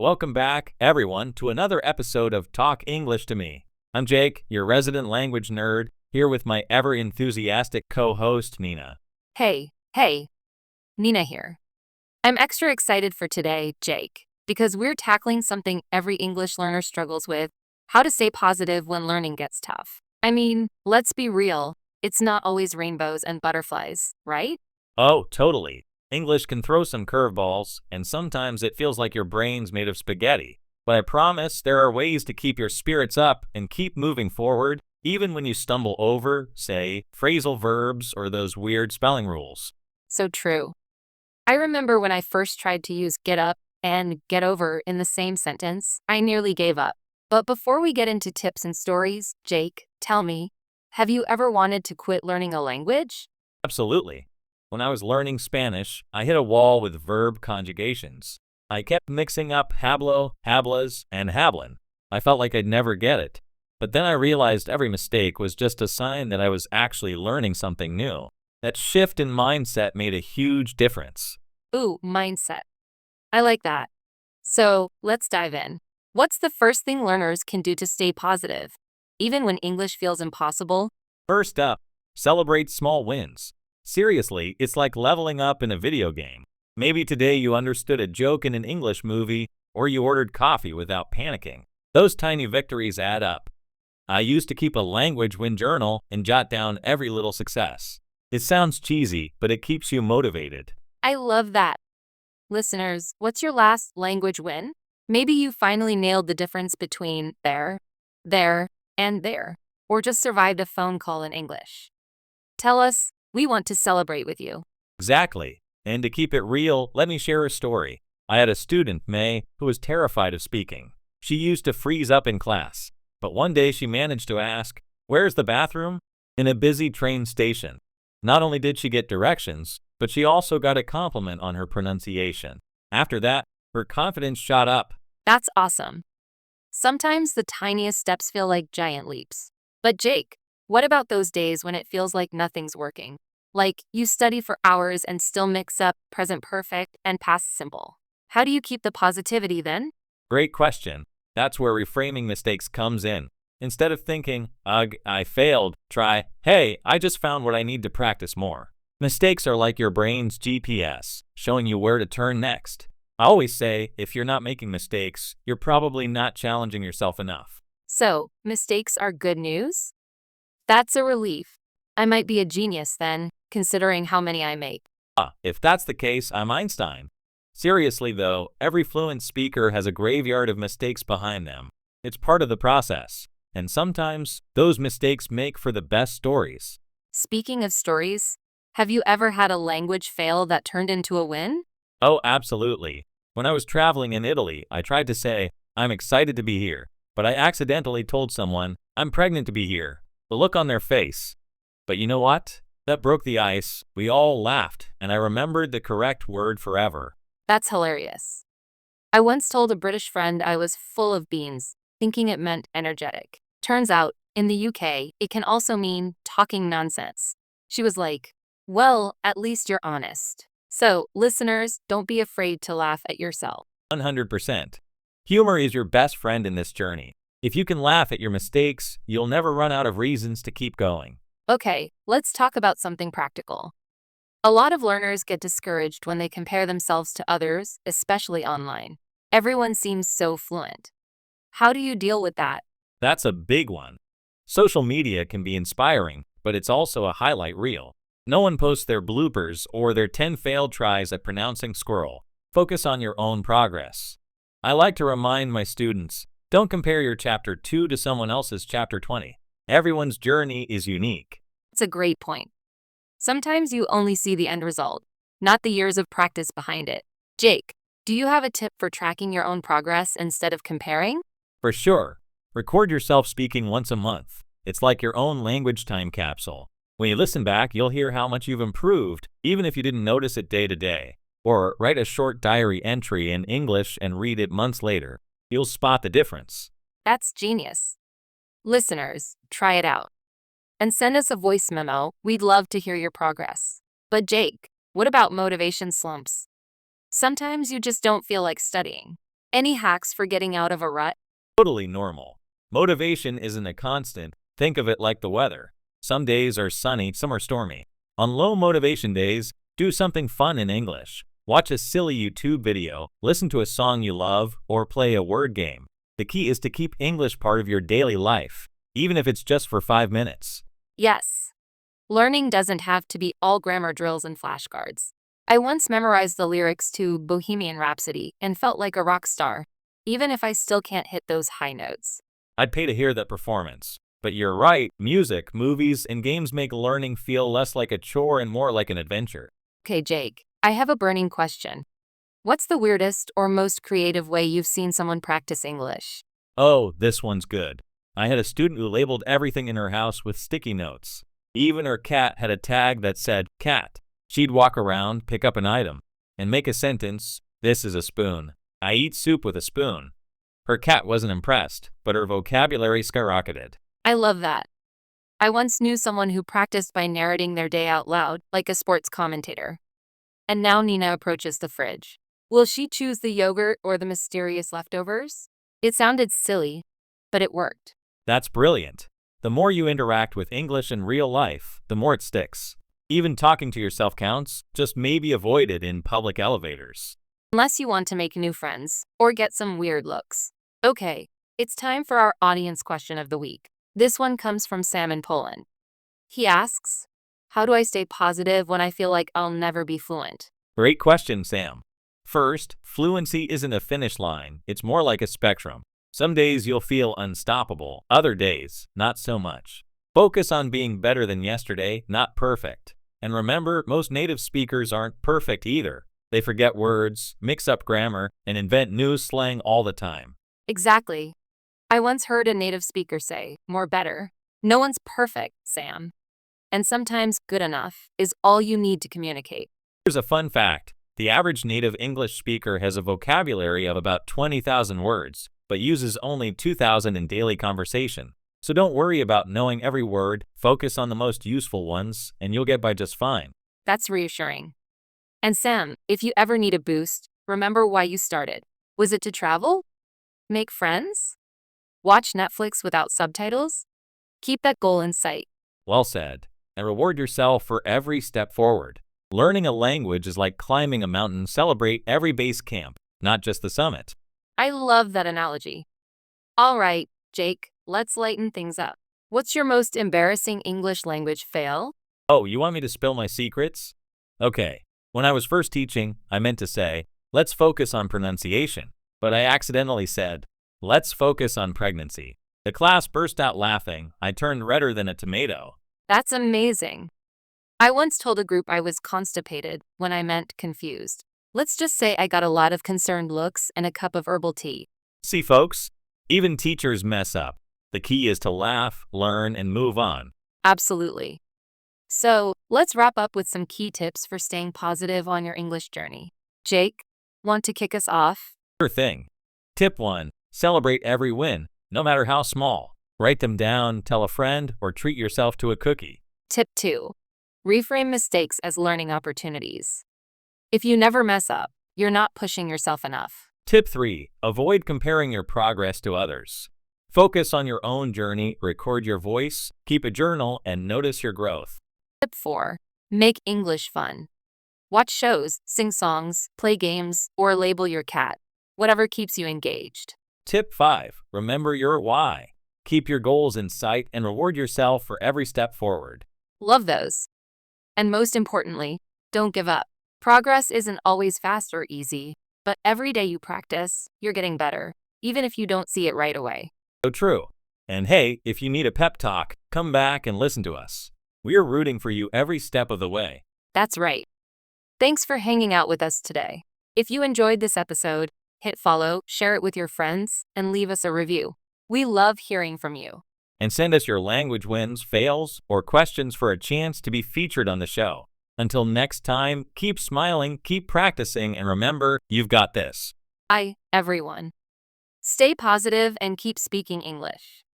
Welcome back, everyone, to another episode of Talk English to Me. I'm Jake, your resident language nerd, here with my ever-enthusiastic co-host, Nina. Hey, Nina here. I'm extra excited for today, Jake, because we're tackling something every English learner struggles with: how to stay positive when learning gets tough. I mean, let's be real, it's not always rainbows and butterflies, right? Oh, totally. English can throw some curveballs, and sometimes it feels like your brain's made of spaghetti. But I promise there are ways to keep your spirits up and keep moving forward, even when you stumble over, say, phrasal verbs or those weird spelling rules. So true. I remember when I first tried to use get up and get over in the same sentence, I nearly gave up. But before we get into tips and stories, Jake, tell me, have you ever wanted to quit learning a language? Absolutely. When I was learning Spanish, I hit a wall with verb conjugations. I kept mixing up hablo, hablas, and hablan. I felt like I'd never get it. But then I realized every mistake was just a sign that I was actually learning something new. That shift in mindset made a huge difference. Ooh, mindset. I like that. So, let's dive in. What's the first thing learners can do to stay positive, even when English feels impossible? First up, celebrate small wins. Seriously, it's like leveling up in a video game. Maybe today you understood a joke in an English movie, or you ordered coffee without panicking. Those tiny victories add up. I used to keep a language win journal and jot down every little success. It sounds cheesy, but it keeps you motivated. I love that. Listeners, what's your last language win? Maybe you finally nailed the difference between there, and there, or just survived a phone call in English. Tell us, we want to celebrate with you. Exactly. And to keep it real, let me share a story. I had a student, May, who was terrified of speaking. She used to freeze up in class. But one day she managed to ask, "Where's the bathroom?" in a busy train station. Not only did she get directions, but she also got a compliment on her pronunciation. After that, her confidence shot up. That's awesome. Sometimes the tiniest steps feel like giant leaps. But Jake, what about those days when it feels like nothing's working? Like you study for hours and still mix up present perfect and past simple. How do you keep the positivity then? Great question. That's where reframing mistakes comes in. Instead of thinking, ugh, I failed, try, hey, I just found what I need to practice more. Mistakes are like your brain's GPS, showing you where to turn next. I always say, if you're not making mistakes, you're probably not challenging yourself enough. So, mistakes are good news? That's a relief. I might be a genius then, considering how many I make. If that's the case, I'm Einstein. Seriously though, every fluent speaker has a graveyard of mistakes behind them. It's part of the process. And sometimes, those mistakes make for the best stories. Speaking of stories, have you ever had a language fail that turned into a win? Oh, absolutely. When I was traveling in Italy, I tried to say, I'm excited to be here, but I accidentally told someone, I'm pregnant to be here. The look on their face. But you know what? That broke the ice. We all laughed, and I remembered the correct word forever. That's hilarious. I once told a British friend I was full of beans, thinking it meant energetic. Turns out, in the UK, it can also mean talking nonsense. She was like, well, at least you're honest. So, listeners, don't be afraid to laugh at yourself. 100%. Humor is your best friend in this journey. If you can laugh at your mistakes, you'll never run out of reasons to keep going. Okay, let's talk about something practical. A lot of learners get discouraged when they compare themselves to others, especially online. Everyone seems so fluent. How do you deal with that? That's a big one. Social media can be inspiring, but it's also a highlight reel. No one posts their bloopers or their 10 failed tries at pronouncing squirrel. Focus on your own progress. I like to remind my students, don't compare your chapter 2 to someone else's chapter 20. Everyone's journey is unique. It's a great point. Sometimes you only see the end result, not the years of practice behind it. Jake, do you have a tip for tracking your own progress instead of comparing? For sure, record yourself speaking once a month. It's like your own language time capsule. When you listen back, you'll hear how much you've improved, even if you didn't notice it day to day. Or write a short diary entry in English and read it months later. You'll spot the difference. That's genius. Listeners, try it out. And send us a voice memo. We'd love to hear your progress. But Jake, what about motivation slumps? Sometimes you just don't feel like studying. Any hacks for getting out of a rut? Totally normal. Motivation isn't a constant. Think of it like the weather. Some days are sunny, some are stormy. On low motivation days, do something fun in English. Watch a silly YouTube video, listen to a song you love, or play a word game. The key is to keep English part of your daily life, even if it's just for 5 minutes. Yes. Learning doesn't have to be all grammar drills and flashcards. I once memorized the lyrics to Bohemian Rhapsody and felt like a rock star, even if I still can't hit those high notes. I'd pay to hear that performance. But you're right, music, movies, and games make learning feel less like a chore and more like an adventure. Okay, Jake, I have a burning question. What's the weirdest or most creative way you've seen someone practice English? Oh, this one's good. I had a student who labeled everything in her house with sticky notes. Even her cat had a tag that said, cat. She'd walk around, pick up an item, and make a sentence, this is a spoon. I eat soup with a spoon. Her cat wasn't impressed, but her vocabulary skyrocketed. I love that. I once knew someone who practiced by narrating their day out loud, like a sports commentator. And now Nina approaches the fridge. Will she choose the yogurt or the mysterious leftovers? It sounded silly, but it worked. That's brilliant. The more you interact with English in real life, the more it sticks. Even talking to yourself counts, just maybe avoid it in public elevators. Unless you want to make new friends or get some weird looks. Okay, it's time for our audience question of the week. This one comes from Sam in Poland. He asks, how do I stay positive when I feel like I'll never be fluent? Great question, Sam. First, fluency isn't a finish line, it's more like a spectrum. Some days you'll feel unstoppable, other days, not so much. Focus on being better than yesterday, not perfect. And remember, most native speakers aren't perfect either. They forget words, mix up grammar, and invent new slang all the time. Exactly. I once heard a native speaker say, more better. No one's perfect, Sam. And sometimes good enough is all you need to communicate. Here's a fun fact. The average native English speaker has a vocabulary of about 20,000 words, but uses only 2,000 in daily conversation. So don't worry about knowing every word, focus on the most useful ones, and you'll get by just fine. That's reassuring. And Sam, if you ever need a boost, remember why you started. Was it to travel? Make friends? Watch Netflix without subtitles? Keep that goal in sight. Well said. And reward yourself for every step forward. Learning a language is like climbing a mountain. Celebrate every base camp, not just the summit. I love that analogy. All right, Jake, let's lighten things up. What's your most embarrassing English language fail? Oh, you want me to spill my secrets? Okay. When I was first teaching, I meant to say, let's focus on pronunciation. But I accidentally said, let's focus on pregnancy. The class burst out laughing. I turned redder than a tomato. That's amazing. I once told a group I was constipated when I meant confused. Let's just say I got a lot of concerned looks and a cup of herbal tea. See, folks? Even teachers mess up. The key is to laugh, learn, and move on. Absolutely. So, let's wrap up with some key tips for staying positive on your English journey. Jake, want to kick us off? Sure thing. Tip 1. Celebrate every win, no matter how small. Write them down, tell a friend, or treat yourself to a cookie. Tip 2. Reframe mistakes as learning opportunities. If you never mess up, you're not pushing yourself enough. Tip 3. Avoid comparing your progress to others. Focus on your own journey, record your voice, keep a journal, and notice your growth. Tip 4. Make English fun. Watch shows, sing songs, play games, or label your cat. Whatever keeps you engaged. Tip 5. Remember your why. Keep your goals in sight and reward yourself for every step forward. Love those. And most importantly, don't give up. Progress isn't always fast or easy, but every day you practice, you're getting better, even if you don't see it right away. So true. And hey, if you need a pep talk, come back and listen to us. We are rooting for you every step of the way. That's right. Thanks for hanging out with us today. If you enjoyed this episode, hit follow, share it with your friends, and leave us a review. We love hearing from you. And send us your language wins, fails, or questions for a chance to be featured on the show. Until next time, keep smiling, keep practicing, and remember, you've got this. Bye, everyone. Stay positive and keep speaking English.